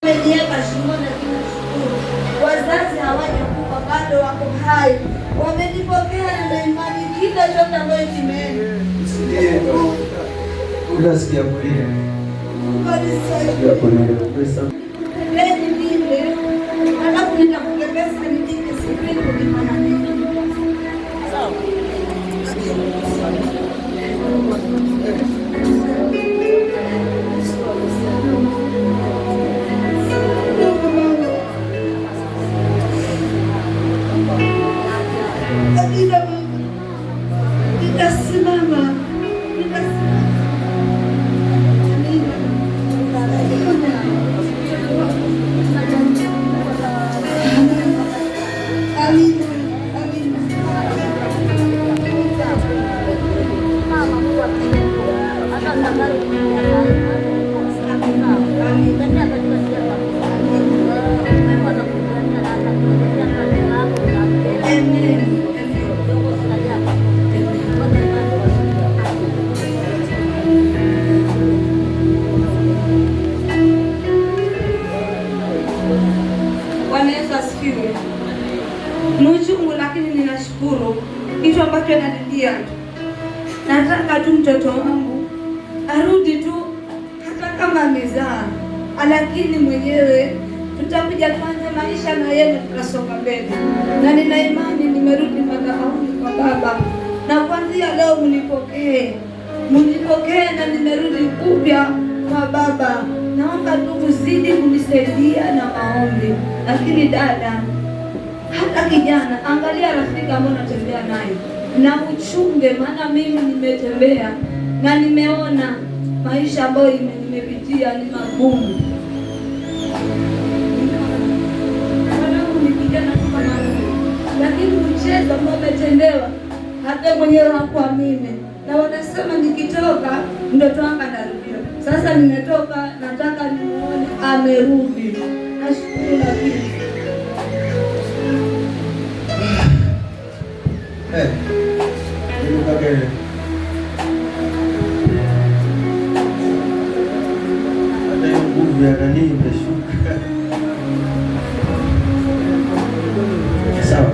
Miaka shimoni, lakini nashukuru wazazi hawajakufa, bado wako hai, wamenipokea na imani kila chote ambayo kimeenda. Unasikia kulia? Unasikia kulia? Vile alafu nitakupeleka nitike sipeni kwa maana nini? Sawa. Ni uchungu, lakini ninashukuru. Kitu ambacho nalilia, nataka tu mtoto wangu arudi tu, hata kama amezaa, lakini mwenyewe tutakuja fanya maisha na yeye, tutasonga mbele, na nina imani nimerudi madhabahuni kwa Baba, na kuanzia leo mnipokee na nimerudi upya kwa Baba. Naomba tu kuzidi kunisaidia na maombi. Lakini dada, hata kijana, angalia rafiki ambaye unatembea naye na uchunge, maana mimi nimetembea na nimeona maisha ambayo nimepitia ni magumu. Nipigana kama mimi, lakini mchezo ambao umetendewa hata mwenyewe hakuamini, na wanasema nikitoka mtoto wangu atarudia. Sasa nimetoka, nataka nimuone amerudi. Nashukuru. Lakini hata nguvu ya nani imeshuka. Sawa.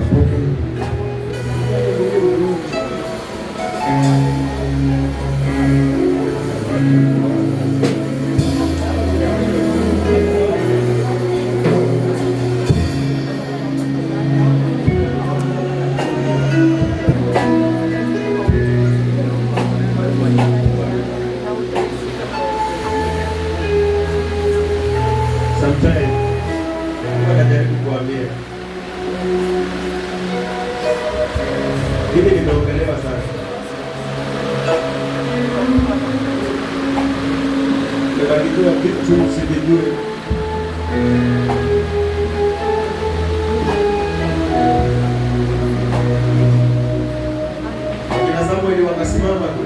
Sometimes najaribu kuambia mimi nimeongelewa sana, nimebarikiwa vitu msivijue. Kina Samueli wakasimama tu,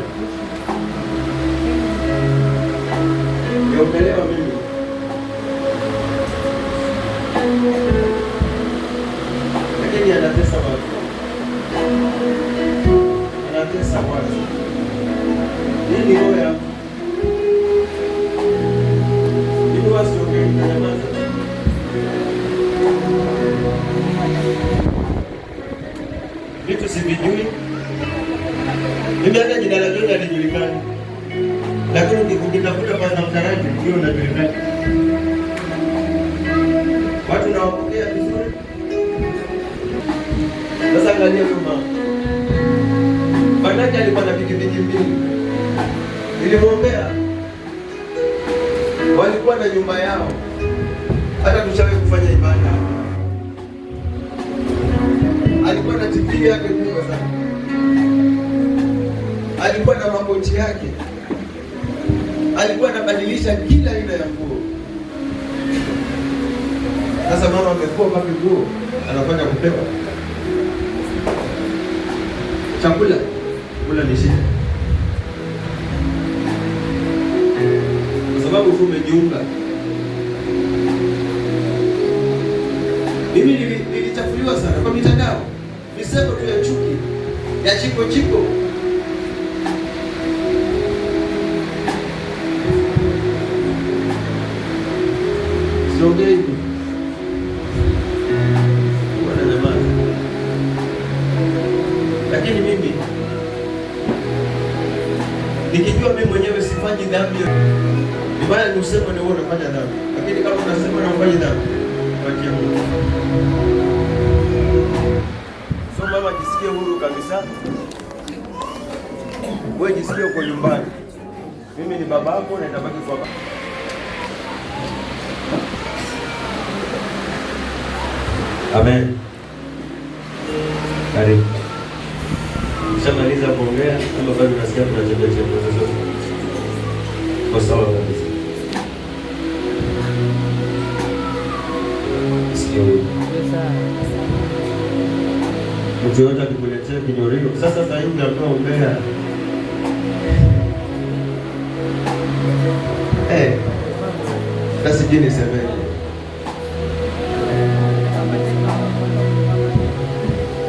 nimeongelewa mimi. Lakini anatesa watu, anatesa watu. Nini roho yako? Nini wasiongee nyamaza? Vitu sivijui. Mimi hata jina la John halijulikani. Lakini ukitafuta kwanza mtaraji ndio unajulikana. Watu nawapokea vizuri. Sasa angalia mama. Bandaki alikuwa na pikipiki mbili. Nilimwombea. Walikuwa na nyumba yao. Hata tushawahi kufanya ibada. Alikuwa na TV yake kubwa sana. Alikuwa na makochi yake. Alikuwa anabadilisha kila aina ya nguo. Sasa mama amekuwa mpaka nguo anafanya kupewa chakula, kula ni shida, kwa sababu tu umejiunga. Mimi nilichafuliwa sana kwa mitandao, misemo tu ya chuki, ya chiko chiko. Siongee hivyo. Wananyamaza. Lakini mimi nikijua mimi mwenyewe sifanyi dhambi, ni baya ni useme ni wewe unafanya dhambi. Lakini kama unasema na ufanye dhambi, wacha Mungu. So mama, jisikie huru kabisa. Wewe jisikie uko nyumbani. Mimi ni babako na nitabaki kwa baba. Amen. Karibu. Shamaliza kuongea kama bado unasikia kuna chembe zote. Kwa sawa kabisa. Sio. Mtu yote akikuletea kinyorio. Sasa hivi ndio umbea. Basi jini semeni.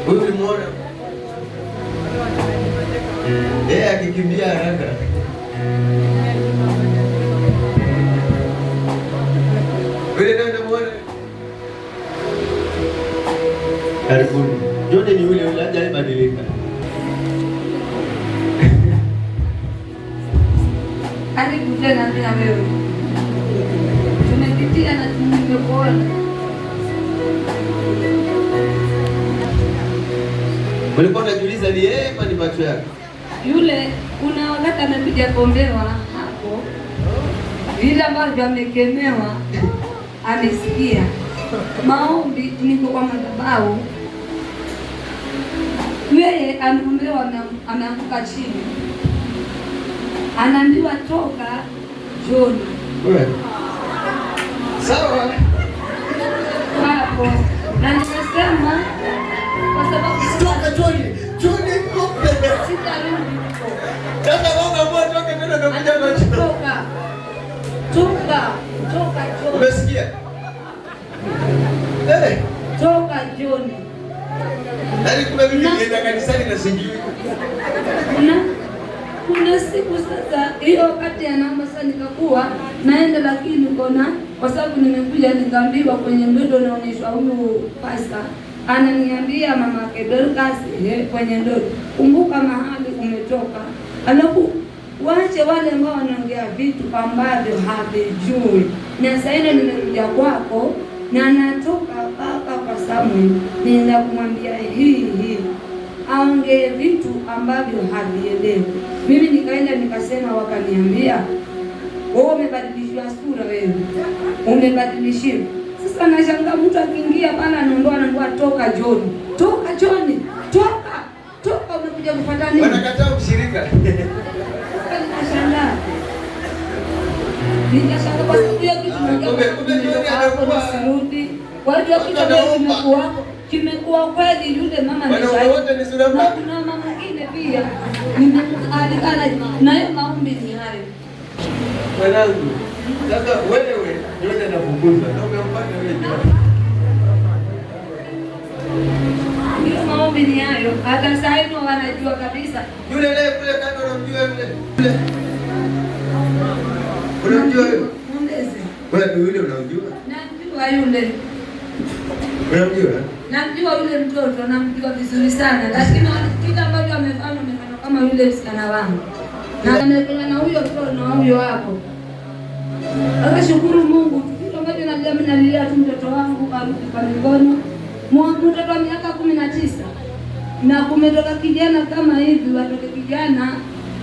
Huyu ulimuona? Akikimbia haraka. Wewe ndio unamuona? Karibuni. Yote ni yule hajabadilika. Karibu tena na wewe. Tumepitia na tumekuona. Ulikuwa unajiuliza ni yeye ama ni macho yake? Yule kuna wakati amepiga kombewa hapo. Vile ambavyo amekemewa amesikia. Maombi niko kwa madhabahu. Yeye ameombewa ameanguka chini. Anaambiwa toka John. Sawa. Hapo. Na nimesema kwa sababu toka John. John mko. Sitarudi. Sasa Mungu ambao toka tena ndio kuja kwa toka. Toka John. Umesikia? Toka John. Hadi kuna mimi nienda kanisani na sijui. Kuna siku sasa hiyo wakati anaomba sasa nikakuwa naenda, lakini kwa sababu nimekuja nikaambiwa kwenye ndoto naonyeshwa huyu pasta ananiambia mama yake Dorcas kwenye ndoto, kumbuka mahali umetoka, alafu wache wale ambao wanaongea vitu ambavyo havijui. Na sasa hivi nimekuja kwako na natoka mpaka kwa Samuel, nenda kumwambia hii aongee vitu ambavyo havielewi. Mimi nikaenda nikasema, wakaniambia wewe umebadilishwa sura, wewe umebadilishiwa. Sasa nashangaa mtu akiingia pale anaondoa toka John, toka John, toka umekuja kufuata nini? Wanakataa ushirika. Nikashangaa kwa sababu hiyo kitu sirudi. Kwa hiyo kitu kimekuwa kweli, yule mama ni na kuna mama mwingine pia nimealikana na hiyo maombi ni hayo. Mwanangu, sasa wewe ndio unafukuza na umempata wewe. Hiyo maombi ni hayo. Hata sasa hivi wanajua kabisa. Yule naye kule kando unamjua yule. Unamjua yule? Mwendeze. Wewe yule unamjua? Namjua yule. Unamjua? Namjua yule mtoto, namjua vizuri sana. Lakini kila ambacho amefanya kama yule msichana wangu. Na amekula na huyo mtoto na huyo hapo. Akashukuru Mungu. Kitu ambacho najua nalilia tu mtoto wangu arudi kwa mikono. Mtoto wa miaka 19. Na kumetoka kijana kama hivi, watoke kijana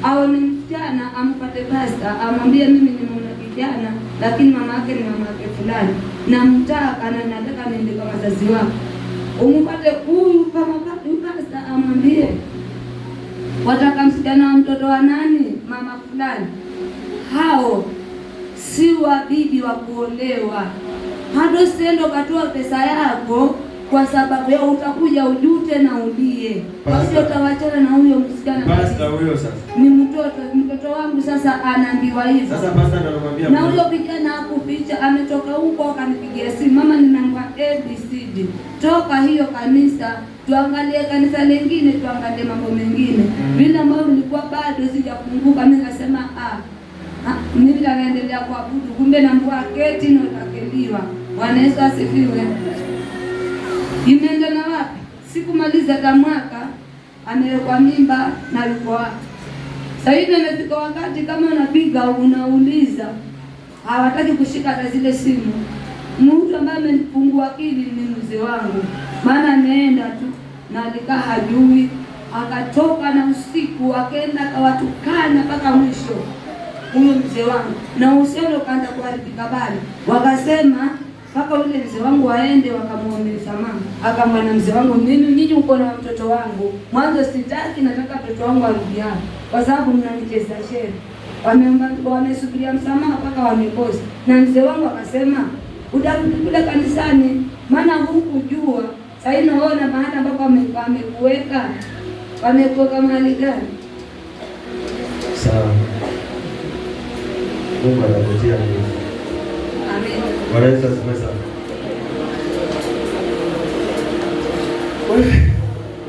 au ni msichana ampate pasta, amwambie mimi nimeona kijana lakini mama yake ni mama yake fulani. Na mtaka na nataka niende kwa wazazi wako. Umpate huyu kama pasta amwambie wataka msichana wa mtoto wa nani? Mama fulani. Hao si wabibi wa kuolewa. Hado sendo katoa pesa yako kwa sababu ya utakuja ujute na ulie. Kwa hiyo utawachana na huyo msichana. Pasta huyo sasa. Ni mtoto wangu sasa anaambiwa hivyo. Sasa pasta ndo anamwambia. Na huyo kijana akuficha ametoka huko akanipigia simu, mama ninaomba ABCD. Toka hiyo kanisa tuangalie kanisa lingine, tuangalie mambo mengine. Vile ambavyo nilikuwa bado sijafunguka, mimi nikasema mimi naendelea kuabudu, kumbe naambia keti na amekeliwa. Bwana Yesu asifiwe. Imeenda na wapi? Sikumaliza hata mwaka amewekwa mimba na yuko wapi? Sasa hivi imefika wakati kama unapiga unauliza, hawataki kushika hata zile simu. Mtu ambaye amenifungua akili ni mzee wangu, maana ameenda tu na alikaa hajui, akatoka na usiku akaenda akawatukana mpaka mwisho huyo mzee wangu, na uhusiano ukaanza kuharibika. Bali wakasema mpaka ule mzee wangu aende wakamwombe msamaha. Akamwambia mzee wangu, mimi nyinyi uko na mtoto wangu, mwanzo sitaki, nataka mtoto wangu arudi hapa kwa sababu mnanicheza shere. Wamesubiria msamaha mpaka wamekosa, na mzee wangu akasema utarudi kule kanisani, maana hukujua. Sasa naona mahali ambapo wamekuweka mahali gani? Sawa. Mungu anakutia nguvu. Amen. Bwana Yesu asifiwe sana.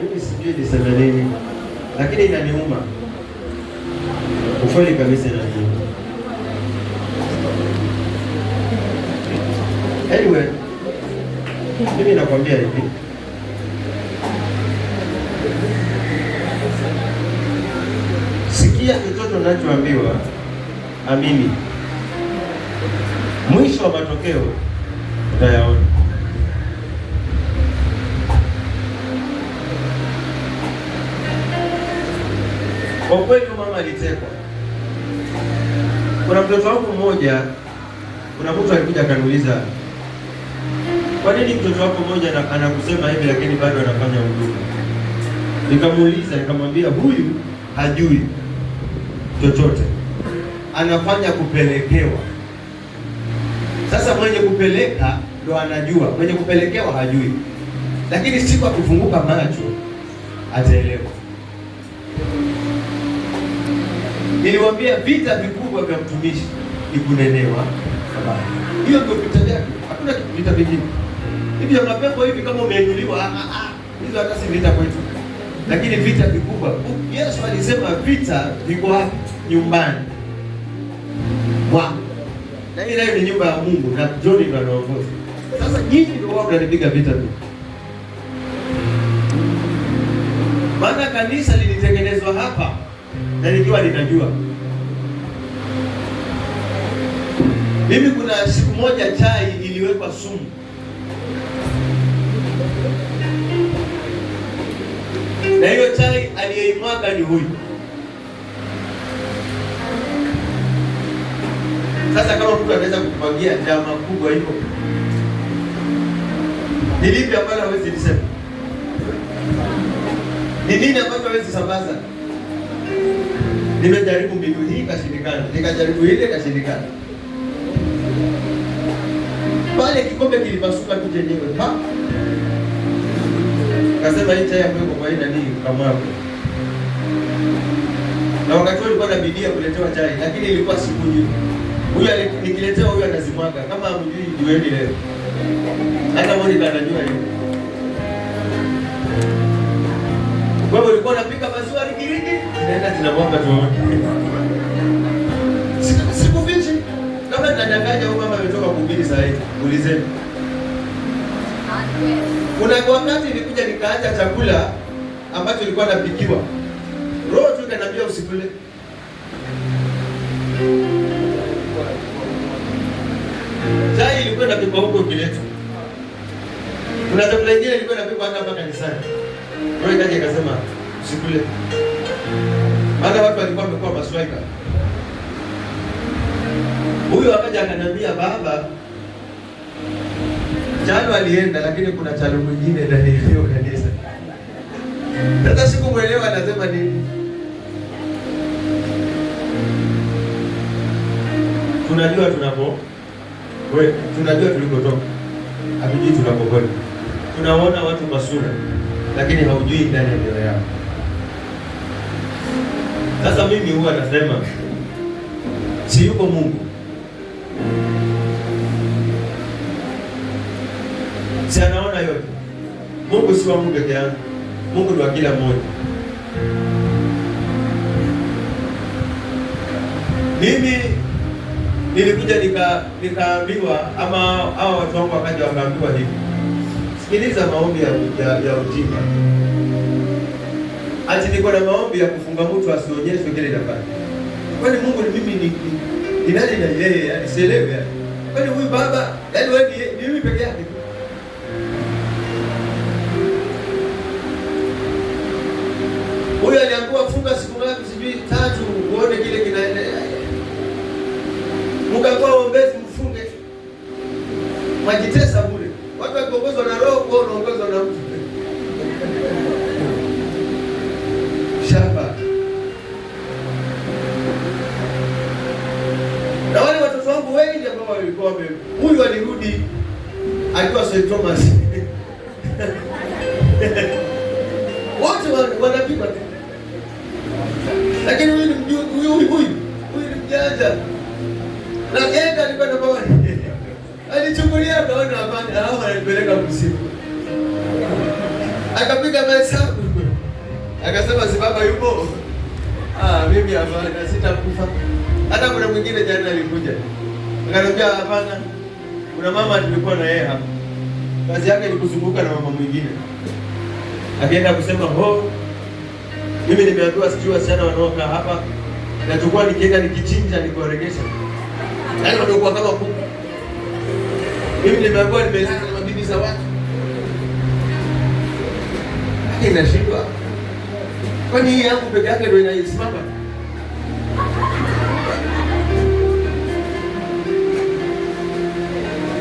Mimi sijui niseme nini, lakini inaniuma. Ukweli kabisa inaniuma. Anyway, mimi nakwambia hivi. Sikia chochote unachoambiwa, amini. Mwisho wa matokeo utayaona. Kwa kweli mama alitekwa. Kuna mtoto wangu mmoja, kuna mtu alikuja akaniuliza, kwa nini mtoto wako mmoja anakusema hivi lakini bado anafanya huduma? Nikamuuliza, nikamwambia huyu hajui chochote, anafanya kupelekewa. Sasa mwenye kupeleka ndo anajua, mwenye kupelekewa hajui, lakini siku akifunguka macho ataelewa. Niliwaambia vita vikubwa vya mtumishi ni kunenewa habari. Hiyo ndio vita vyake, hakuna vita vingine. Hivi ya mapepo hivi kama umeinuliwa, hizo hata si vita kwetu. Lakini vita vikubwa, Yesu alisema vita viko wapi? Nyumbani. Wow. Na hii nayo ni nyumba ya Mungu na John ndiye anaongoza. Sasa nyinyi ndio wao mnanipiga vita tu. Maana kanisa lilitengenezwa hapa na nikiwa ninajua. Mimi kuna siku moja chai iliwekwa sumu. Na hiyo chai aliyeimwaga ni huyu. Sasa kama mtu anaweza kumwagia njama kubwa hivyo, ni lipi ambalo hawezi kusema? Ni nini ambacho hawezi sambaza? Nimejaribu mbinu hii kashindikana, nikajaribu ile kashindikana. Pale kikombe kilipasuka tu chenyewe. Kasema hii chai ambayo kwa ina nini kama hapo. Na wakati huo nilikuwa na bidii ya kuletewa chai, lakini ilikuwa sikujui. Huyu nikiletewa huyu anazimwaga kama hamjui jueni leo. Hata Monica anajua hiyo. Kwa hivyo ulikuwa unapika maziwa rigirigi, naenda tunamwaga tuone. Sikufichi. Kama ninadanganya huyu mama ametoka kuhubiri saa hii, ulizeni. Kuna wakati nilikuja nikaacha chakula ambacho ilikuwa napikiwa. Roho tu ikaniambia usikule. Chai ilikuwa inapikwa huko kiletu. Kuna chakula kingine ilikuwa inapikwa hata hapa kanisani. Roho ikaja ikasema usikule. Maana watu walikuwa wamekuwa maswaika. Huyu akaja akaniambia, baba, Chalo alienda lakini kuna Chalo mwingine ndani ya hiyo kanisa. Sasa sikumuelewa anasema nini. Tunajua tunajua tulikotoka. Hatujui tunapokwenda. Tunaona watu masura lakini haujui ndani ya mioyo yao. Sasa mimi huwa nasema si yuko Mungu. Si anaona yote. Mungu si wa Mungu peke yake. Mungu ni wa kila mmoja. nilikuja nikaambiwa, ama hao watu wangu wakaja wakaambiwa hivi, sikiliza maombi ya ujinga. Ati niko na maombi ya kufunga mtu asionyeshwe kile nafanya. Kwani Mungu ni mimi ni nani na yeye? Yaani sielewi yani. Kwani huyu baba, yaani wewe ni mimi peke yake? Huyu aliambiwa funga siku ngapi sijui 3 uone kile kinaendelea. Mkakuwa ombezi mfunge. Majitesa bure. Watu wakiongozwa na roho, wao wanaongozwa na mtu. Shamba. Na wale watoto wangu wengi ambao walikuwa huyu alirudi alikuwa St. Thomas. Wote wanapima tu. Lakini huyu ni mjanja. Na yeye alikuwa na baba. Alichukulia kaona hapana, hao wanapeleka kusiku. Akapiga mahesabu. Akasema si baba yupo. Mimi hapana, sitakufa. Hata kuna mwingine jana alikuja. Akaniambia hapana. Kuna mama tulikuwa na yeye hapa. Kazi yake ni kuzunguka na mama mwingine. Akaenda kusema, mimi nimeambiwa sijui wasichana wanaokaa hapa. Nachukua nikienda nikichinja nikoregesha. Yaani wanakuwa kama kuku. Mimi nimeambiwa nimelala na mabibi za watu. Inashindwa. Kwani hii yangu peke yake ndio inaisimama?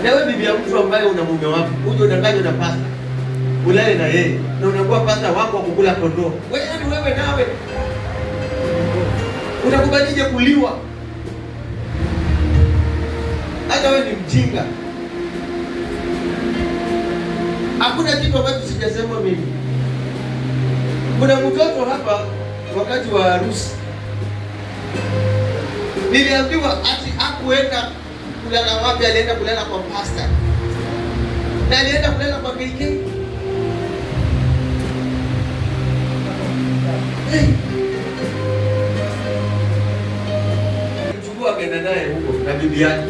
Na wewe bibi ya mtu ambaye una mume wako, uje unadanganywa na pasta. Ulale na yeye. Na unakuwa pasta wako kukula kondoo. Wewe nawe. Unakubalije kuliwa? Hata wewe ni mjinga. Hakuna kitu ambacho sijasema mimi. Kuna mtoto hapa wakati wa harusi. Niliambiwa ati hakuenda kulala wapi, alienda kulala kwa pasta. Na alienda kulala kwa KK. Mchukua akaenda naye huko na bibi yake.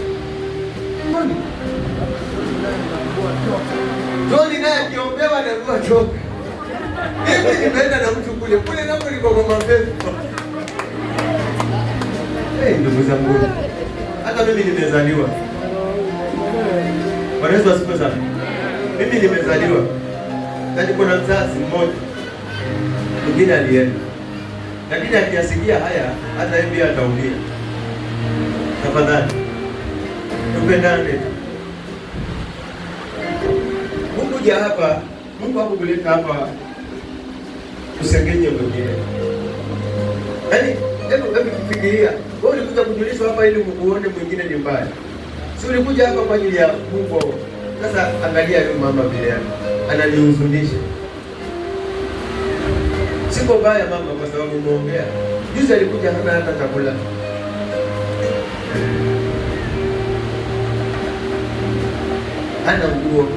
Joni naye akiombewa na kuwa choka. Mimi nimeenda na mtu kule napo niko kwa mapepo. Ndugu zangu. Hata mimi nimezaliwa. Bwana Yesu asifiwe sana. Mimi nimezaliwa. Na niko na mzazi mmoja. Mwingine alienda. Lakini akiyasikia haya hata yeye pia ataumia. Tafadhali. Tupendane. Mungu ja hapa, Mungu hakukuleta hapa usengenye mwingine. Yaani, hebu fikiria, wewe ulikuja kujulishwa hapa ili muone mwingine ni mbaya. Si ulikuja hapa kwa ajili ya Mungu. Sasa angalia yule mama vile ananihuzunisha. Siko baya mama kwa sababu muongea. Juzi alikuja hana hata chakula. Hana nguo.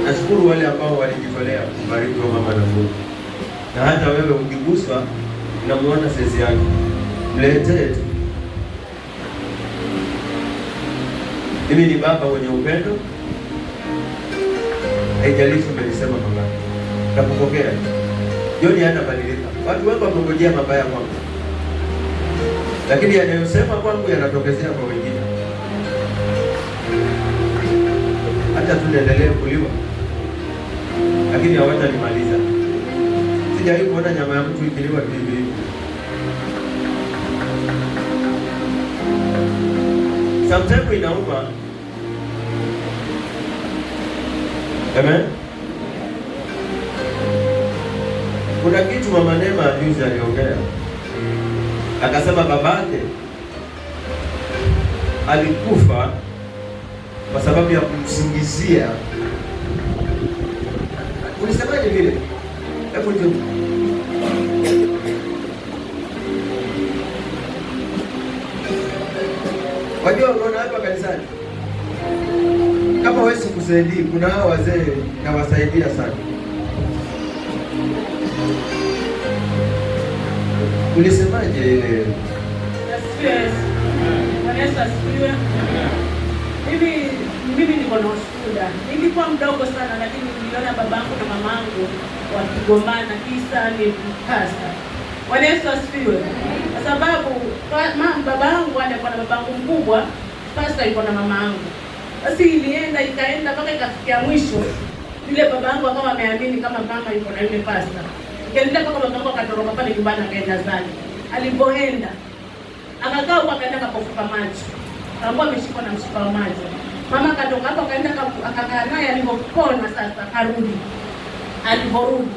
Nashukuru wale ambao walijitolea kubariki mama na Mungu. Na hata wewe ukiguswa unamuona saizi yake. Mletee tu. Mimi ni baba mwenye upendo. Haijalishi umenisema mama. Nakupokea. Joni hata badilika. Watu wengi wamengojea mabaya kwangu. Lakini yanayosema kwangu yanatokezea kwa wengine. Hata tunaendelea kuliwa. Lakini hawatanimaliza. Sijawahi kuona nyama ya mtu ikiliwa hivi. Sometimes inauma. Amen. Kuna kitu mama Neema juzi aliongea. Akasema babake alikufa kwa sababu ya kumsingizia. Ulisemaje vile? Hebu njoo. Wajua unaona hapa kanisani. Kama wewe sikusaidii, kuna hao wazee na wasaidia sana. Ulisemaje ile? Mimi niko na ushuhuda. Nilikuwa mdogo sana, lakini niliona babangu na mamangu wakigomana, kisa ni pasta. Bwana Yesu asifiwe. Kwa sababu babangu alikuwa na babangu mkubwa, pasta alikuwa na mamangu. Basi ikaenda mpaka ikafikia mwisho, yule babangu akawa ameamini kama mama yuko na yule pasta. Ikaenda mpaka babangu akatoroka pale nyumbani akaenda zake. Alipoenda akakaa huko, akaenda kapofuka macho. Akaambiwa ameshikwa na mshipa wa macho. Mama katoka hapo akaenda akakaa naye, alipopona sasa karudi. Aliporudi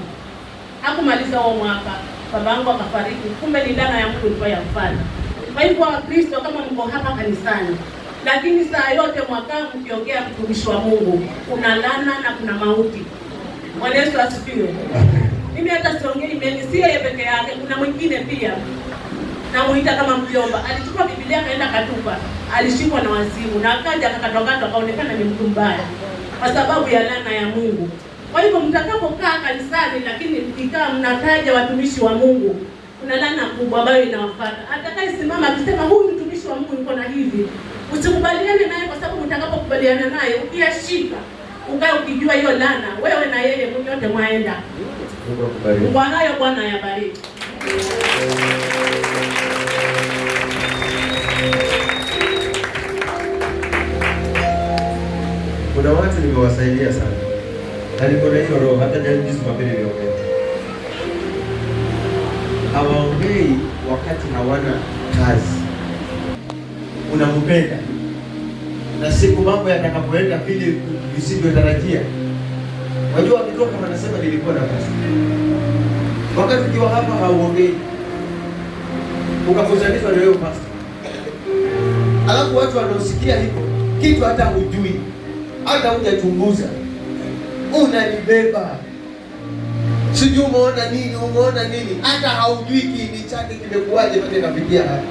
hakumaliza huo mwaka, babangu akafariki. Kumbe ni laana ya Mungu ilikuwa yamfanya. Kwa hivyo Wakristo, kama mko hapa kanisani, lakini saa yote mwaka mkiongea mtumishi wa Mungu, kuna laana na kuna mauti. Bwana Yesu asifiwe. Mimi hata siongei mengi, si yeye peke yake, kuna mwingine pia namuita kama mjomba. Alichukua Biblia akaenda katupa, alishikwa na wazimu na akaja akakatwakatwa, akaonekana ni mtu mbaya kwa sababu ya laana ya Mungu. Kwa hivyo mtakapokaa kanisani, lakini mkikaa mnataja watumishi wa Mungu, kuna laana kubwa ambayo inawafuata. Atakayesimama akisema huyu mtumishi wa Mungu yuko na hivi, usikubaliane naye, kwa sababu mtakapokubaliana naye, ukiyashika ukae ukijua hiyo laana, wewe na yeye mnyote mwaenda. Kwa hayo Bwana ayabariki. Kuna watu nimewasaidia sana. Alikuwa na hiyo roho, hata juzi mapili niliongea. Hawaongei wakati hawana kazi. Unampenda. Na siku mambo yatakapoenda vile usivyotarajia. Wajua wakitoka wanasema nilikuwa na kazi. Wakati ukiwa hapa hauongei. Ukakuzalishwa na wewe pastor. Alafu watu wanaosikia hivyo, kitu hata hujui. Hata hujachunguza. Unanibeba. Sijui umeona nini, hata haujui kiini chake kimekuaje mpaka kafikia hapa.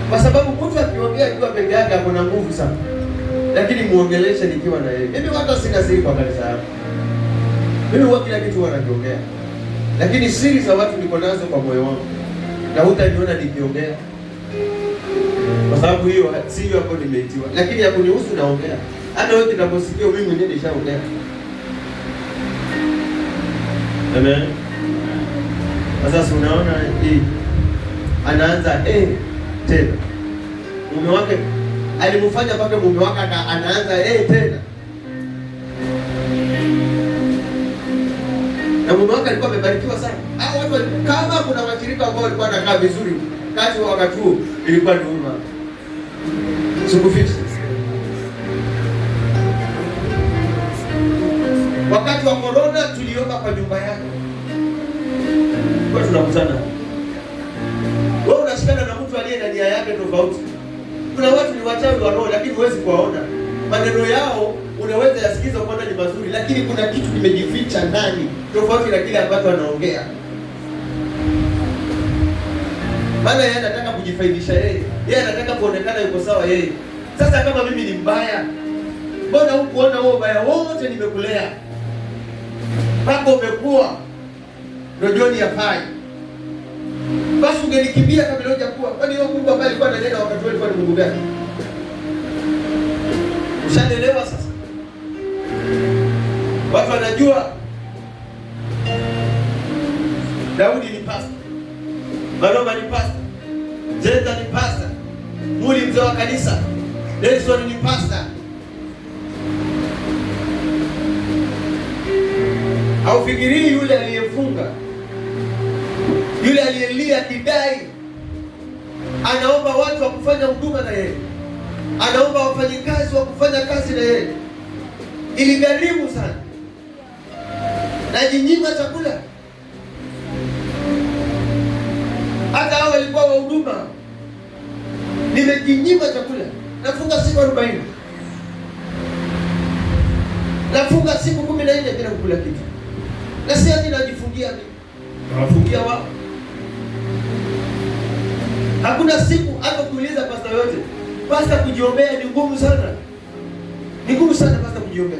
Kwa sababu mtu akiongea akiwa peke yake ana nguvu sana. Lakini muongeleshe nikiwa na yeye. Mimi hata sina siri kwa kanisa yangu. Mimi huwa kila kitu wanakiongea. Lakini siri za watu niko nazo kwa moyo wangu. Na hutaniona nikiongea. Kwa sababu hiyo sio hapo nimeitiwa. Lakini hapo nihusu naongea. Hata wewe kitaposikia mimi mwenyewe nishaongea. Amen. Sasa unaona hii anaanza tena. Mume wake alimfanya mpaka mume wake anaanza tena. Na mume wake alikuwa amebarikiwa sana. Hao watu kama kuna washirika ambao walikuwa wanakaa vizuri kati wa wakati huo, ilikuwa ni huruma. Sikuficha. Wakati wa corona tuliomba kwa nyumba yake. Kwa tunakutana. Wewe unashikana na mtu aliye na nia yake tofauti. Kuna watu ni wachawi wa roho lakini huwezi kuwaona. Maneno yao unaweza yasikiza kuona ni mazuri, lakini kuna kitu kimejificha ndani tofauti na kile ambacho anaongea. Maana yeye anataka kujifaidisha yeye. Yeye anataka kuonekana yuko sawa yeye. Sasa kama mimi ni mbaya, mbona hukuona huo ubaya wote nimekulea? Mpaka umekuwa ndio John yafai. Basi ungenikimbia kabla hujakuwa. Kwani hiyo Mungu ambaye alikuwa ananena wakati wewe alikuwa ni Mungu gani? Ushaelewa sasa? Watu wanajua Daudi ni pastor. Baroma ni pastor. Jenda ni pastor. Muli mzee wa kanisa. Nelson ni pastor. Haufikirii yule aliyefunga, yule aliyelia kidai, anaomba watu wa kufanya huduma na yeye, anaomba wafanyikazi wa kufanya kazi na yeye. Iligharimu sana. Najinyima chakula. Hata hao walikuwa wa huduma. Nimejinyima chakula. Nafunga siku 40. Nafunga siku 14 bila kukula kitu. Na si ati najifungia mimi. Nafungia wao. Hakuna siku hata kuuliza pasta yote. Pasta kujiombea ni ngumu sana. Ni ngumu sana pasta kujiombea.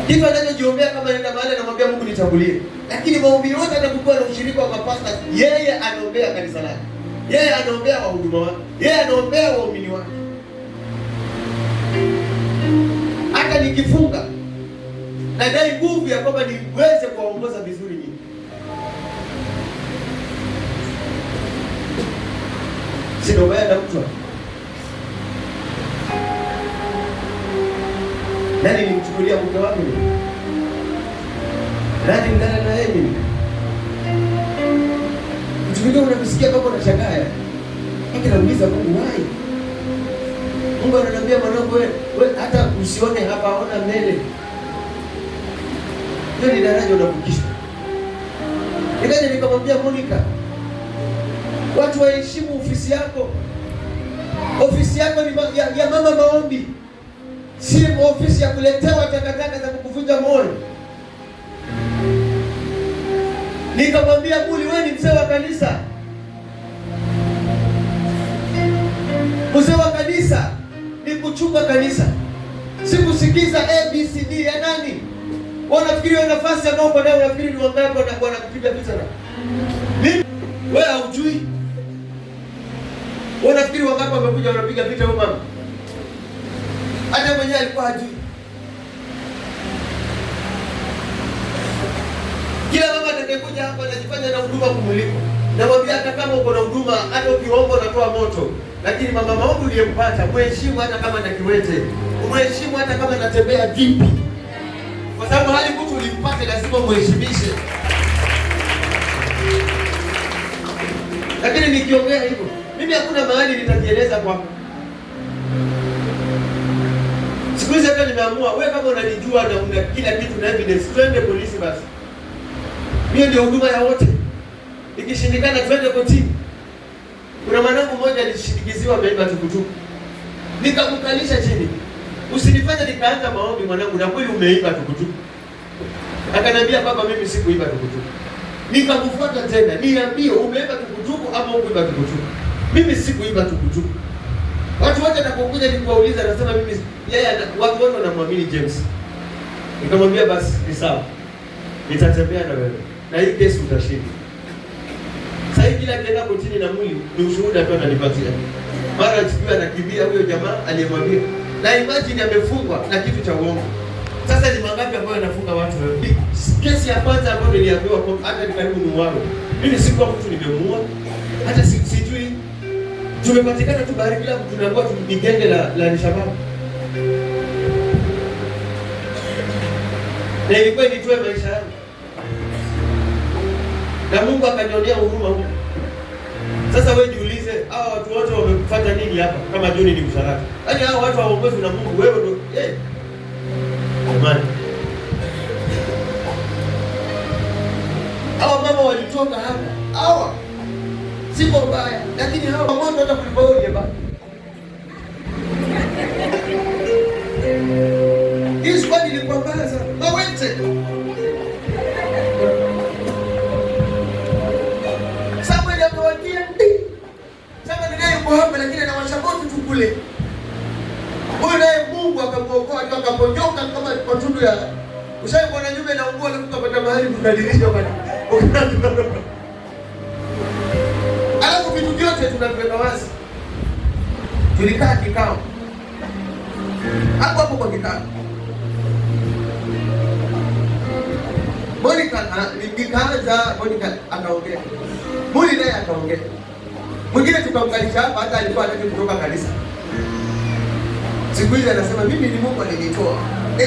Kitu anachojiombea kama nenda mahali anamwambia Mungu nichagulie. Lakini maombi yote anapokuwa na ushirika wa mapasta, yeye anaombea kanisa lake. Yeye anaombea wahuduma wake. Yeye anaombea waumini wake. Hata nikifunga nadai nguvu ya kwamba niweze kuwaongoza vizuri nyinyi. Sina ubaya na mtu. Nani nimchukulia mke wangu? Nani ndana na yeye? Mchukulia unamsikia baba unashangaa. Hiki nauliza Mungu why? Mungu ananiambia mwanangu wewe hata usione hapa, ona mbele. Hiyo ni daraja unavukishwa. Nikaja nikamwambia Monica, watu waheshimu ofisi yako. Ofisi yako ni ya mama maombi. Si ofisi ya kuletewa takataka za kukuvunja moyo. Nikamwambia Buli, wewe ni mzee wa kanisa. Mzee wa kanisa ni kuchunga kanisa. Si kusikiza ABCD ya nani? Wanafikiri wewe nafasi ya mambo na unafikiri ni wangapi wanakupiga vita na? Mimi wewe haujui. Wanafikiri wangapi wamekuja wanapiga vita huyo mama? Hata mwenyewe alikuwa hajui. Kila mama atakayekuja hapa anajifanya na huduma kumuliko. Namwambia hata kama uko na huduma, hata ukiomba unatoa moto. Lakini mama maombi uliyempata, mheshimu hata kama na kiwete. Mheshimu hata kama anatembea vipi. Kwa sababu hali mtu ulimpata lazima mheshimishe. Lakini nikiongea hivyo, mimi hakuna mahali nitajieleza kwako. Siku hizi hata nimeamua, wewe kama unanijua na una kila kitu na evidence, twende polisi basi. Mimi ndio huduma ya wote. Ikishindikana twende kotini. Kuna mwanangu mmoja alishindikiziwa ameiba tukutuku. Nikamkalisha chini. Usinifanye nikaanza maombi mwanangu, na kweli umeiba tukutuku. Akaniambia baba, mimi sikuiba tukutuku. Nikamfuata tena, niambie umeiba tukutuku ama ukuiba tukutuku. Mimi sikuiba tukutuku. Watu wote wanapokuja nikuwauliza nasema mimi watu wote wanamwamini James. Nikamwambia basi ni sawa. Nitatembea na wewe. Na hii kesi utashinda. Sasa kila kienda kotini na mwili ni ushuhuda tu ananipatia. Mara chukua anakimbia huyo jamaa aliyemwambia. Na imagine amefungwa na kitu cha uongo. Sasa ni mangapi ambayo anafunga watu wewe? Kesi ya kwanza ambayo niliambiwa hata ni karibu muuawe. Mimi sikuwa mtu nimemuua. Hata sijui. Tumepatikana tu bahari, kila mtu tunaambiwa ni genge la Shabaab. Na ilikuwa nitoe maisha yangu. Na Mungu akanionea huruma huko. Sasa wewe jiulize, hao watu wote wamekufuata nini hapa kama John ni msharati? Yaani hao watu waongozwe na Mungu, wewe ndio Amani. Hao mama walitoka hapa. Hawa siko mbaya, lakini hao moto hata kulipa wewe baba. Hii swali ni kwa baza. Mawete. Samuel amewatia ndi. Samuel naye yuko hapa lakini anawasha moto tu kule. Huyo naye Mungu akamuokoa tu akaponyoka kama kwa tundu ya. Ushaikuona nyumba inaungua na kupata mahali kukadirisha wakati. Alafu vitu vyote tunaviweka wazi. Tulikaa kikao. Hapo kwa kikao. Monica nikaanza, Monica akaongea. Muli naye akaongea. Mwingine tukamkalisha hapa hata alikuwa anataka kutoka kanisa. Siku hizi anasema mimi ni Mungu alinitoa.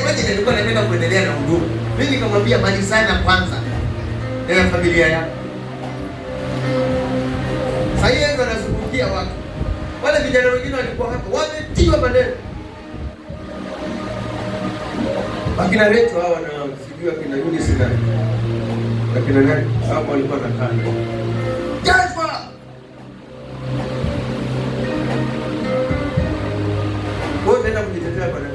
Imagine nilikuwa nataka kuendelea na huduma. Mimi nikamwambia mali sana kwanza. Na familia yako. Sasa yeye ndo anazungukia watu. Wale vijana wengine walikuwa hapa, wametiwa maneno. Akina Reto hawa na sijui akina Yuni sina. Akina nani? Hapo walikuwa na kanda. Jazwa! Wote nenda kujitetea bwana.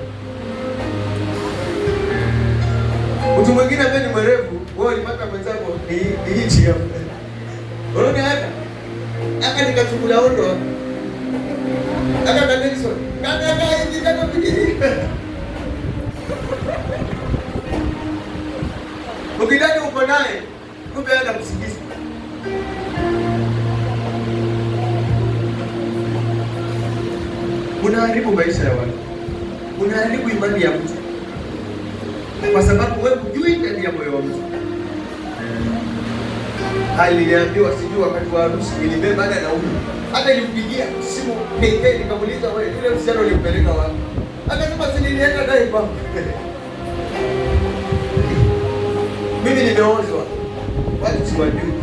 Mtu mwingine ambaye ni mwerevu, wewe ulipata mwenzako ni hichi hapo. Unaona hata? Aka nikachukua ondo. Aka Nelson. Kaka hivi kama bidii. Ukidhani uko naye, kumbe ana kusikiza. Unaharibu maisha ya watu, unaharibu imani ya mtu, kwa sababu wewe hujui ndani ya moyo wa mtu. Aliniambiwa sijui wakati wa harusi nilibeba na huyu. Hata nilimpigia simu pekee nikamuuliza wewe yule msichana ulimpeleka wapi? Akasema si nilienda naye kwa. Mimi nimeozwa. Watu siwajui.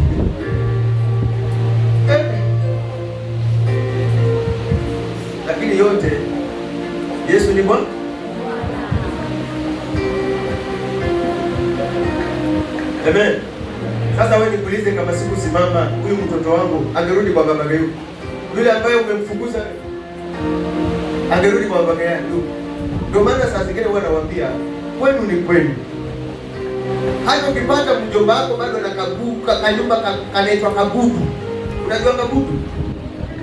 Lakini yote Yesu ni Bwana. Amen. Sasa wewe nikuulize, kama siku simama huyu mtoto wangu angerudi kwa baba yake, yule ambaye umemfukuza angerudi kwa baba yake. Ndio maana saa zingine huwa nawaambia kwenu ni kwenu. Hata ukipata mjomba wako bado anakabuka kanyumba kanaitwa kabudu. Unajua kabudu?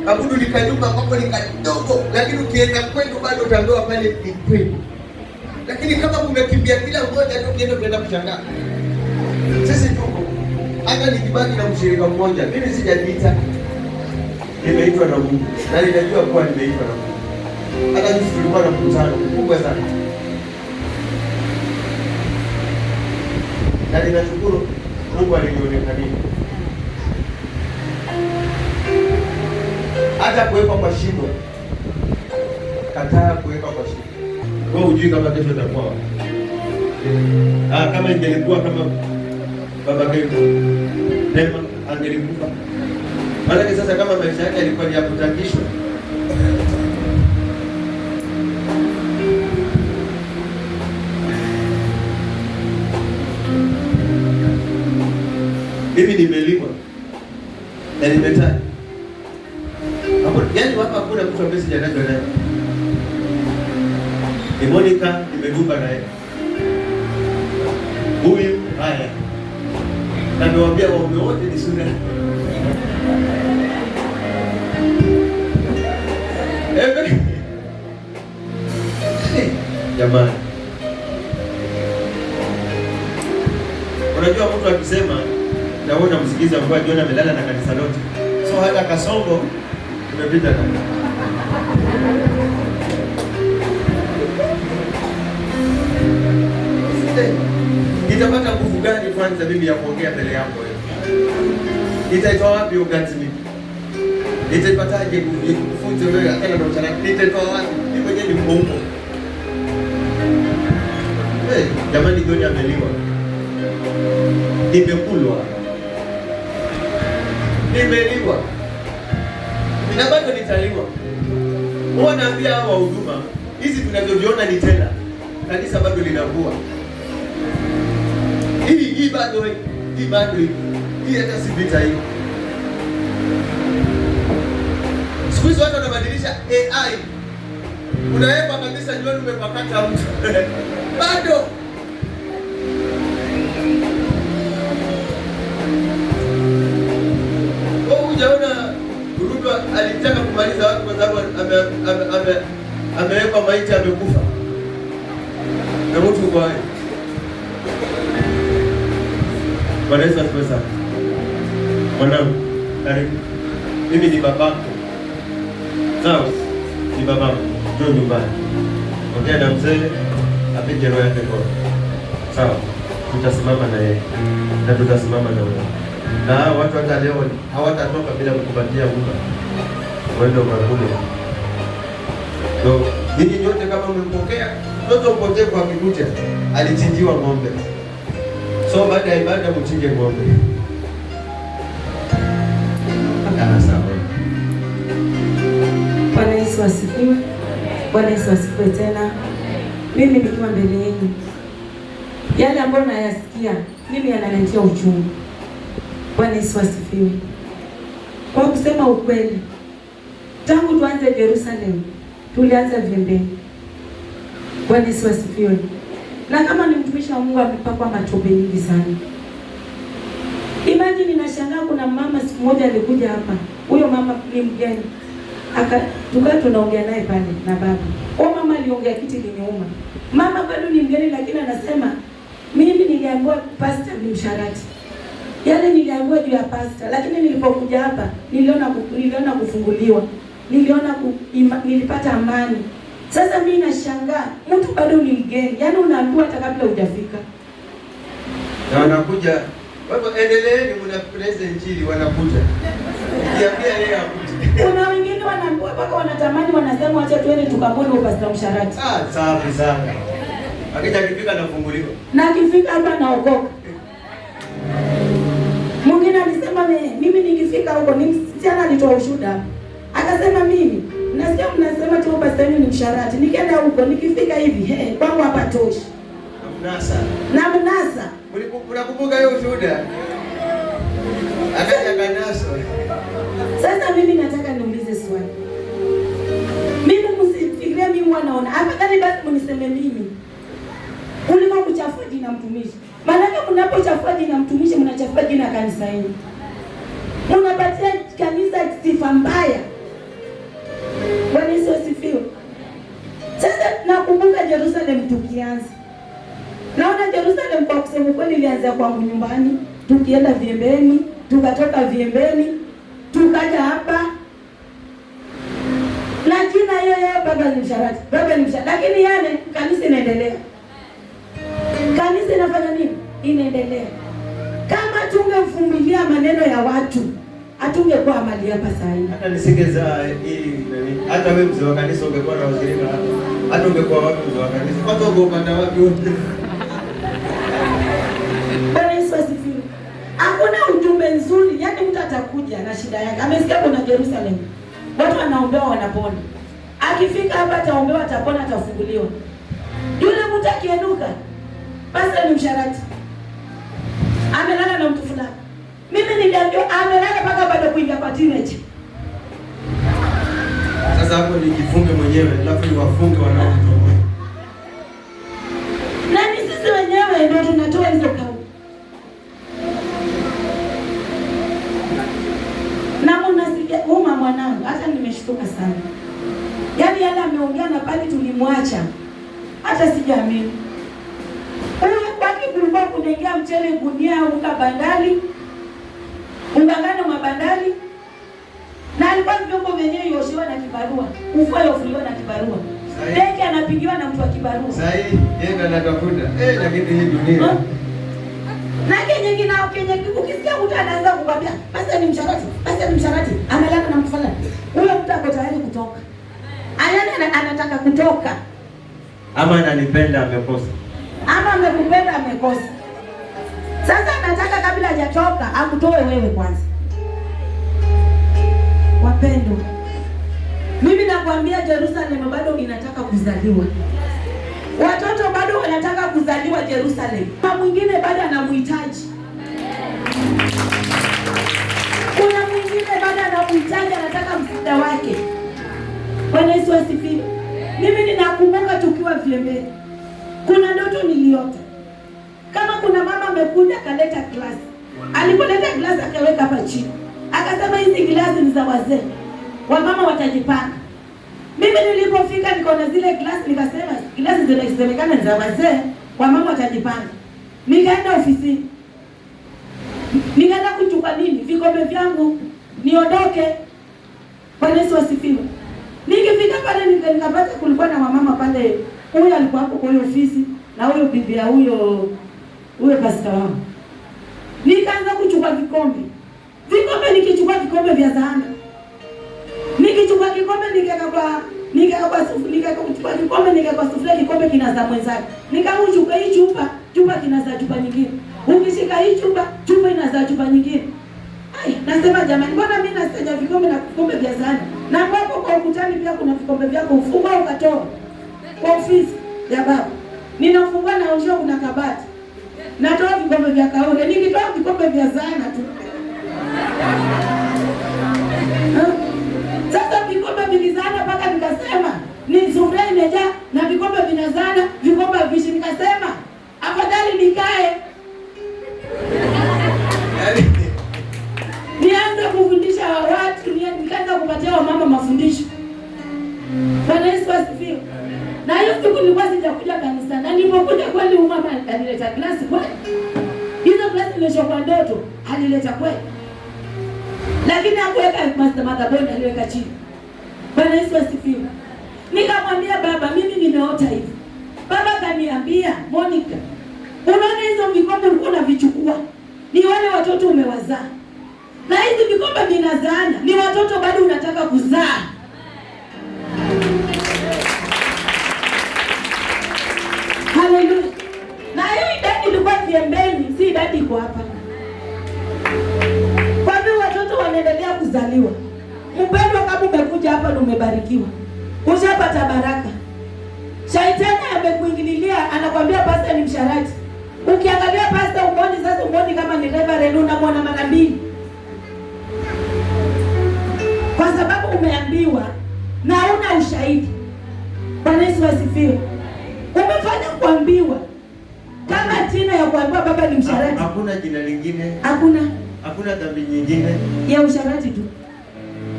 Kabudu ni kanyumba kwako ni kadogo, lakini ukienda kwenu bado utaambiwa pale ni kwenu. Lakini kama umekimbia kila mmoja ndio ukienda kwenda kushangaa. Sisi tuko hata nikibaki na mshirika mmoja, mimi sijajiita, nimeitwa na Mungu na ninajua kuwa nimeitwa na Mungu. Hata sisi tulikuwa na mkutano mkubwa sana, na ninashukuru Mungu alinionekania. Hata kuwekwa kwa shimo, kataa kuwekwa kwa shimo. Wewe hujui kama kesho itakuwa wapi. Kama ingelikuwa kama baba yetu Nema angelikufa. Maana sasa kama maisha yake yalikuwa ni ya kutakishwa, mimi nimeliwa na nimetaka hapo, yaani hapa hakuna mtu ambaye sijanajwa naye. Ni Monica nimeduka naye. Huyu haya. Na niwaambia waume wote ni sura. Jamani. Unajua mtu akisema naona msikiza kwa jiona amelala na kanisa lote. So hata Kasongo tumepita kama. Nitapata nguvu gani kwanza mimi ya kuongea mbele yako wewe? Nitaitoa wapi uganzi mimi? Nitaipataje kufunza wewe hata na mchana? Nitaitoa wapi? Mimi mwenyewe ni mbovu. Jamani, John ameliwa. Nimekulwa. Nimeliwa. Na bado nitaliwa. Huwa naambia hao huduma, hizi tunavyoviona ni tena. Kanisa bado linakuwa. Hii bado hii hata si vita hii. Siku hizi watu wanabadilisha AI. Unaweka kabisa jioni umepakata mtu. Bado. Wewe hujaona Ruto alitaka kumaliza watu kwa sababu ameweka maiti amekufa. Na mtu kwa hiyo. Bwana Yesu asifiwe sana. Mwanangu, karibu. Mimi ni babako. Sawa? Ni babako. Njoo nyumbani. Ongea na mzee, apige roho yake kwa. Sawa? Tutasimama na yeye. Na tutasimama na wewe. Na watu hata leo hawatatoka bila kukupatia unga. Wewe ndio unakula. Ndio, ninyi nyote kama mmempokea, mtoto mpokee kwa kikucha. Alichinjiwa ng'ombe. So baada ya ibada mchinje ng'ombe. Sawa. Bwana Yesu asifiwe. Bwana Yesu asifiwe tena. Mimi nikiwa mbele yenu, yale ambayo nayasikia mimi yananitia uchungu. Bwana Yesu asifiwe. Kwa kusema ukweli, tangu tuanze Jerusalem tulianza Viembeni. Bwana Yesu asifiwe. Na kama ni mtumishi wa Mungu amepakwa matope nyingi sana. Imagine, ninashangaa kuna mama siku moja alikuja hapa. Huyo mama ni mgeni. Tukaa tunaongea naye pale na baba. Mama aliongea kitu kiniuma. Mama bado ni mgeni lakini anasema Mimi niliambiwa pastor ni msharati. Yale niliambiwa juu ya pastor, lakini nilipokuja hapa niliona kufunguliwa. Nilipata amani. Sasa mimi nashangaa, mtu bado ni mgeni. Yaani unaambiwa hata kabla hujafika. Na wanakuja, baba endeleeni mnapreza injili wanakuja. Kiambia yeye akuje. Kuna wengine wanaambiwa mpaka wanatamani wanasema acha tuende tukamwone pastor msharati. Safi sana. Akija kifika nafunguliwa. Na akifika hapa naokoka. Mwingine alisema mimi nikifika huko ni msichana alitoa ushuhuda. Akasema mimi nasikia mnasema tu pastor ni msharati. Nikienda huko nikifika hivi kwangu hapa toshi. Na mnasa. Unakumbuka hiyo ushuhuda? Akaja kanaso. Sasa mimi nataka niulize swali. Mimi msifikirie mimi wanaona. Afadhali basi mniseme mimi. Kuliko kuchafua jina mtumishi. Maana mnapochafua jina mtumishi mnachafua jina kanisa hili. Mnapatia kanisa sifa mbaya. Bwana Yesu asifiwe. Sasa nakumbuka Jerusalem tukianza. Naona Jerusalem kwa kusema kweli ilianza kwangu nyumbani, tukienda Viembeni, tukatoka Viembeni, tukaja hapa. Lakini yeye baba ni msharati. Lakini yale kanisa inaendelea. Kanisa inafanya nini? Inaendelea. Kama tungevumilia maneno ya watu, hatungekuwa mali hapa sasa hivi. Hata nisingeza hii hata wewe mzee wa kanisa ungekuwa na wazirika hapa. Hata ungekuwa wapi mzee wa kanisa? Watu wako upande wapi wote? Bwana Yesu asifiwe. Hakuna ujumbe nzuri, yaani mtu atakuja na shida yake. Amesikia kuna Jerusalem. Watu wanaombewa wanapona. Akifika hapa ataombewa atapona atafunguliwa. Yule mtu akienuka basi ni msharati. Amelala na mtu fulani. Mimi niliambiwa amelala mpaka bado kuingia kwa teenage. Sasa hapo nijifunge mwenyewe, alafu niwafunge wanaotoa. Nani sisi wenyewe ndio tunatoa hizo kauli. Na mnasikia mwanangu, hata nimeshtuka sana. Yaani yale ameongea na pale tulimwacha. Hata sijaamini. Huyu kwake kulikuwa kunaingia mchele gunia unga bandali. Ungangano mabandali. Na alikuwa vyombo vyenyewe yoshiwa na kibarua. Ufua yofuliwa na kibarua. Deki anapigiwa na mtu wa kibarua. Sasa hii yeye anatafuta. Lakini hii dunia. Na Kenya ukisikia mtu anaanza kukwambia, basi ni msharati. Amelala na mtu fulani. Huyo mtu ako tayari kutoka. Anataka kutoka. Ama ananipenda amekosa. Ama amekupenda amekosa. Sasa anataka kabla hajatoka akutoe wewe kwanza. Wapendwa, mimi nakwambia Jerusalem bado inataka kuzaliwa. Watoto bado wanataka kuzaliwa Jerusalem. Kuna mwingine bado anamhitaji. Kuna mwingine bado anamhitaji, anataka msaada wake. Bwana Yesu asifiwe. Mimi ninakumbuka tukiwa Viembeni. Kuna ndoto niliota. Kama kuna mama amekuja kaleta glasi. Alipoleta glasi akaweka hapa chini. Akasema hizi glasi ni za wazee. Wamama watajipanga. Mimi nilipofika nikaona zile glasi nikasema glasi zinasemekana ni za wazee, wamama watajipanga. Nikaenda ofisini. Nikaenda kuchukua nini? Vikombe vyangu niondoke. Bwana Yesu asifiwe. Nikifika pale nikapata kulikuwa na wamama pale. Huyo alikuwa hapo kwa ofisi na huyo bibi ya huyo pastor wangu. Nikaanza kuchukua vikombe. Nikichukua vikombe vya zana. Nikichukua kikombe nikaweka kwa sufuria kikombe kinaza mwenzake. Nikauchukua hii chupa kinaza chupa nyingine. Ukishika hii chupa inaza chupa nyingine. Nasema jamani, mbona mimi nasaja vikombe na vikombe vya zana? Na hapo kwa ukutani pia kuna vikombe vyako ufungua ukatoa. Kwa ofisi ya baba. Ninafungua na unjio kuna kabati. Natoa vikombe vya kaore. Nikitoa vikombe vya zana tu. Sasa vikombe vilizana mpaka nikasema ni sufuria imejaa na vikombe vinazana, vikombe vishi, nikasema afadhali nikae. Nianze kufundisha watu, nikaanza kupatia wamama mafundisho. Bwana Yesu asifiwe. Na hiyo siku nilikuwa sijakuja kanisa, na nilipokuja kweli mama alileta glasi kweli. Hizo glasi nimeshoka ndoto, alileta kweli. Lakini hakuweka master madhaboni, aliweka chini. Bwana Yesu asifiwe. Nikamwambia baba, mimi nimeota hivi. Baba kaniambia, Monica, unaona hizo vikombe ulikuwa unavichukua, ni wale watoto umewazaa. Na hizi vikombe vinazaana, ni watoto bado unataka kuzaa. Haleluya. Na hiyo idadi ilikuwa viembeni, si idadi iko hapa. Kwa hivyo watoto wanaendelea kuzaliwa. Mpendwa, kama umekuja hapa na umebarikiwa, ushapata baraka. Shetani amekuingililia, anakuambia pastor ni msharati. Ukiangalia pastor umoni sasa, umoni kama ni reverend, unamwona mara mbili. Kwa sababu umeambiwa na una ushahidi. Bwana Yesu asifiwe. Umefanya kuambiwa kama jina ya kuambiwa baba ni msharati. Hakuna jina lingine. Hakuna dhambi nyingine ya usharati tu.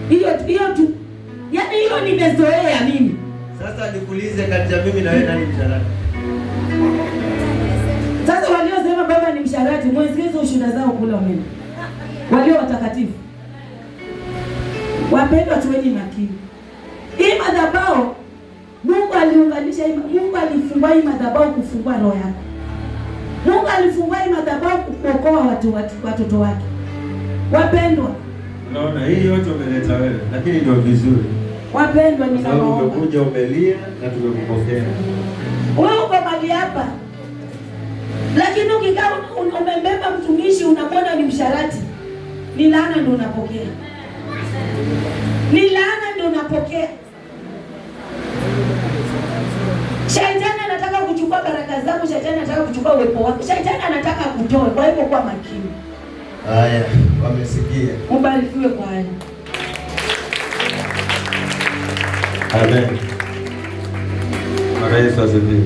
Hiyo tu. Yaani hiyo nimezoea mimi. Sasa nikuulize, kati ya mimi na wewe nani msharati? Sasa waliosema baba ni msharati, mwesikizo ushuhuda zao kule wameni. Walio watakatifu. Wapendwa, tuweni makini. Hii madhabahu Mungu aliunganisha, Mungu alifungua hii madhabahu kufungua roho yako. Mungu alifungua hii madhabahu kuokoa watoto wake. Wapendwa, unaona hii yote umeleta wewe, lakini ndio vizuri. Wapendwa, ninaomba. Umekuja umelia na tumekupokea. Wewe uko mali hapa. Lakini ukikaa umembeba mtumishi unamwona ni msharati, ni laana ndio unapokea. Ni laana ndio unapokea. Shetani anataka kuchukua baraka zako, shetani anataka kuchukua uwepo wako. Shetani anataka kutoa. Kwa hivyo kuwa makini. Haya, wamesikia. Ubarikiwe kwa haya. Amen. Bwana Yesu asifiwe.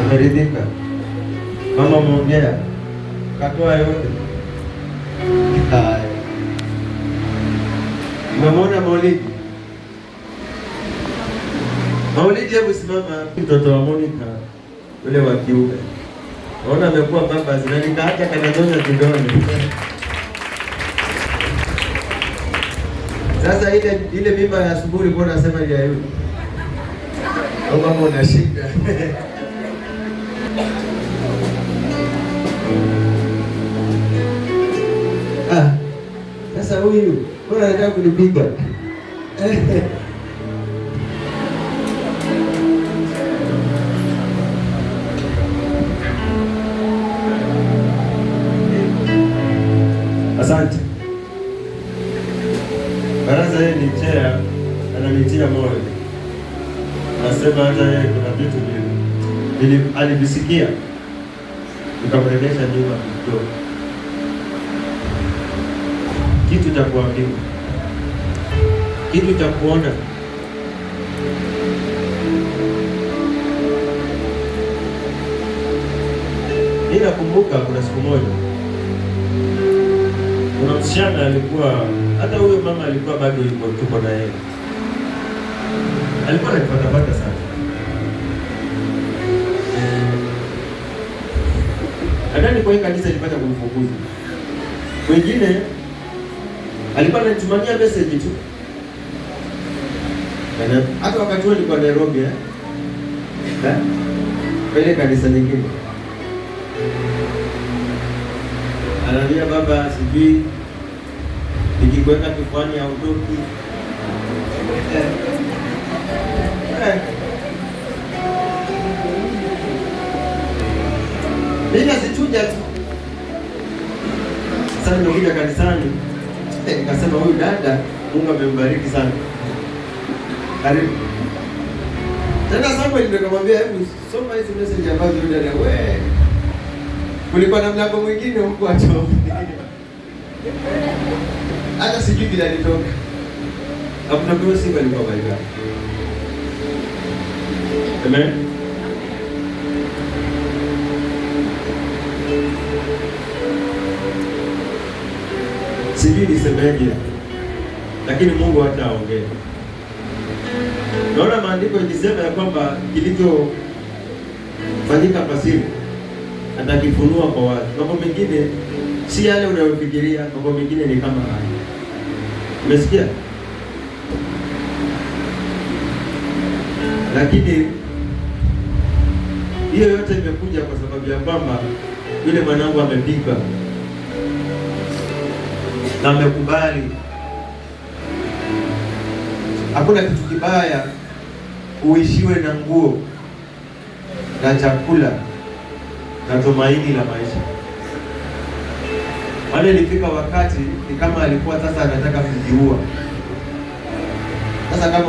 Umeridhika? Mama muongea. Katoa yote. Haya. Unamwona Maulidi? Maulidi, hebu simama. Mtoto wa Monica yule wa kiume. Naona amekuwa baba zinanika hata kananyonya kidole. Sasa ile mimba ya asubuhi kwa nasema ya yule. Kama una shida. Sasa huyu mbona anataka kunipiga? Asante. Baraza yeye ni chair, ananitia moyo. Nasema hata yeye kuna vitu vile alivisikia. Nikamrejesha nyuma kidogo. Kitu cha kuambiwa, kitu cha kuona. Ninakumbuka kuna siku moja, kuna msichana alikuwa, hata huyo mama alikuwa bado yuko, tuko na yeye, alikuwa ananipata sana. Ndani kwa kanisa nilipata kumfukuza. Wengine alikuwa ananitumania message tu. Hata wakati huo nilikuwa Nairobi pale kanisa nyingine. Ananiambia baba, sijui nikikuweka kifuani au doki. Mimi sichuja tu. Sasa nimekuja kanisani. Nikasema huyu dada Mungu amembariki sana. Karibu. Tena Samuel nikamwambia hebu soma hizo message ambazo yule dada wewe. Kulikuwa na mlango mwingine huko acho. Hata sijui bila nitoka. Hakuna kwa siku alikuwa baiba. Amen. Sijui nisemeje. lakini Mungu hataongea. Naona maandiko ikisema ya kwamba kilichofanyika pasiri atakifunua kwa watu. Mambo mengine si yale unayofikiria, mambo mengine ni kama haya. Umesikia? Lakini hiyo yote imekuja kwa sababu ya kwamba yule mwanangu amepika na amekubali. Hakuna kitu kibaya uishiwe na nguo na chakula na tumaini la maisha. Wale ilifika wakati ni kama alikuwa sasa anataka kujiua. Sasa kama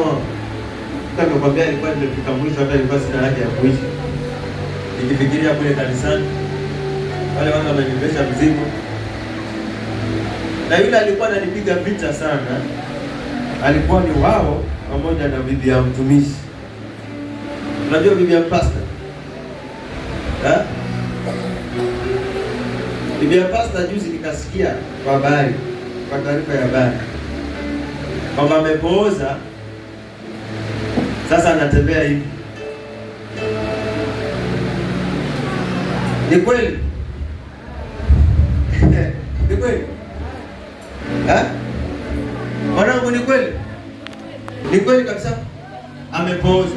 nimekwambia alikuwa nimefika mwisho, hata ilikuwa sina haja ya kuishi. Nikifikiria kule kanisani, wale wanga wamenibebesha mzigo. Na yule alikuwa ananipiga vita sana, alikuwa ni wao pamoja na bibi ya mtumishi. Unajua bibi ya pastor? Bibi ya pastor juzi nikasikia kwa habari, kwa taarifa ya habari, kwamba amepooza, sasa anatembea hivi. Ni kweli? Ni kweli? Mwanangu, ni kweli? Ni kweli kabisa, amepooza.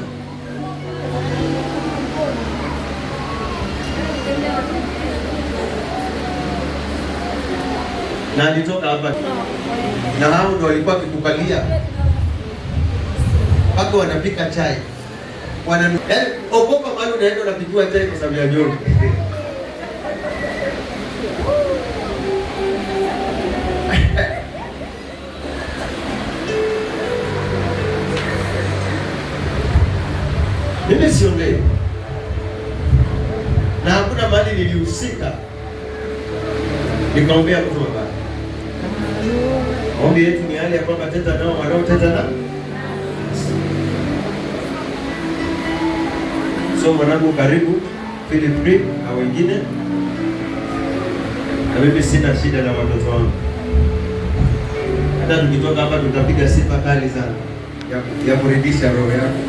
Na alitoka hapa na hao ndio walikuwa wakikukalia mpaka wanapika chai. Ogopa mahali unaenda unapikiwa chai kwa sababu ya joto. Mimi siongei na hakuna mahali nilihusika nikaombea mtu mabaya. Ombi yetu ni hali ya kwamba teta nao wanaoteta na. So mwanangu, karibu Philip Green na wengine, na mimi sina shida na watoto wangu. Hata tukitoka hapa tutapiga sifa kali sana ya kuridhisha roho yako.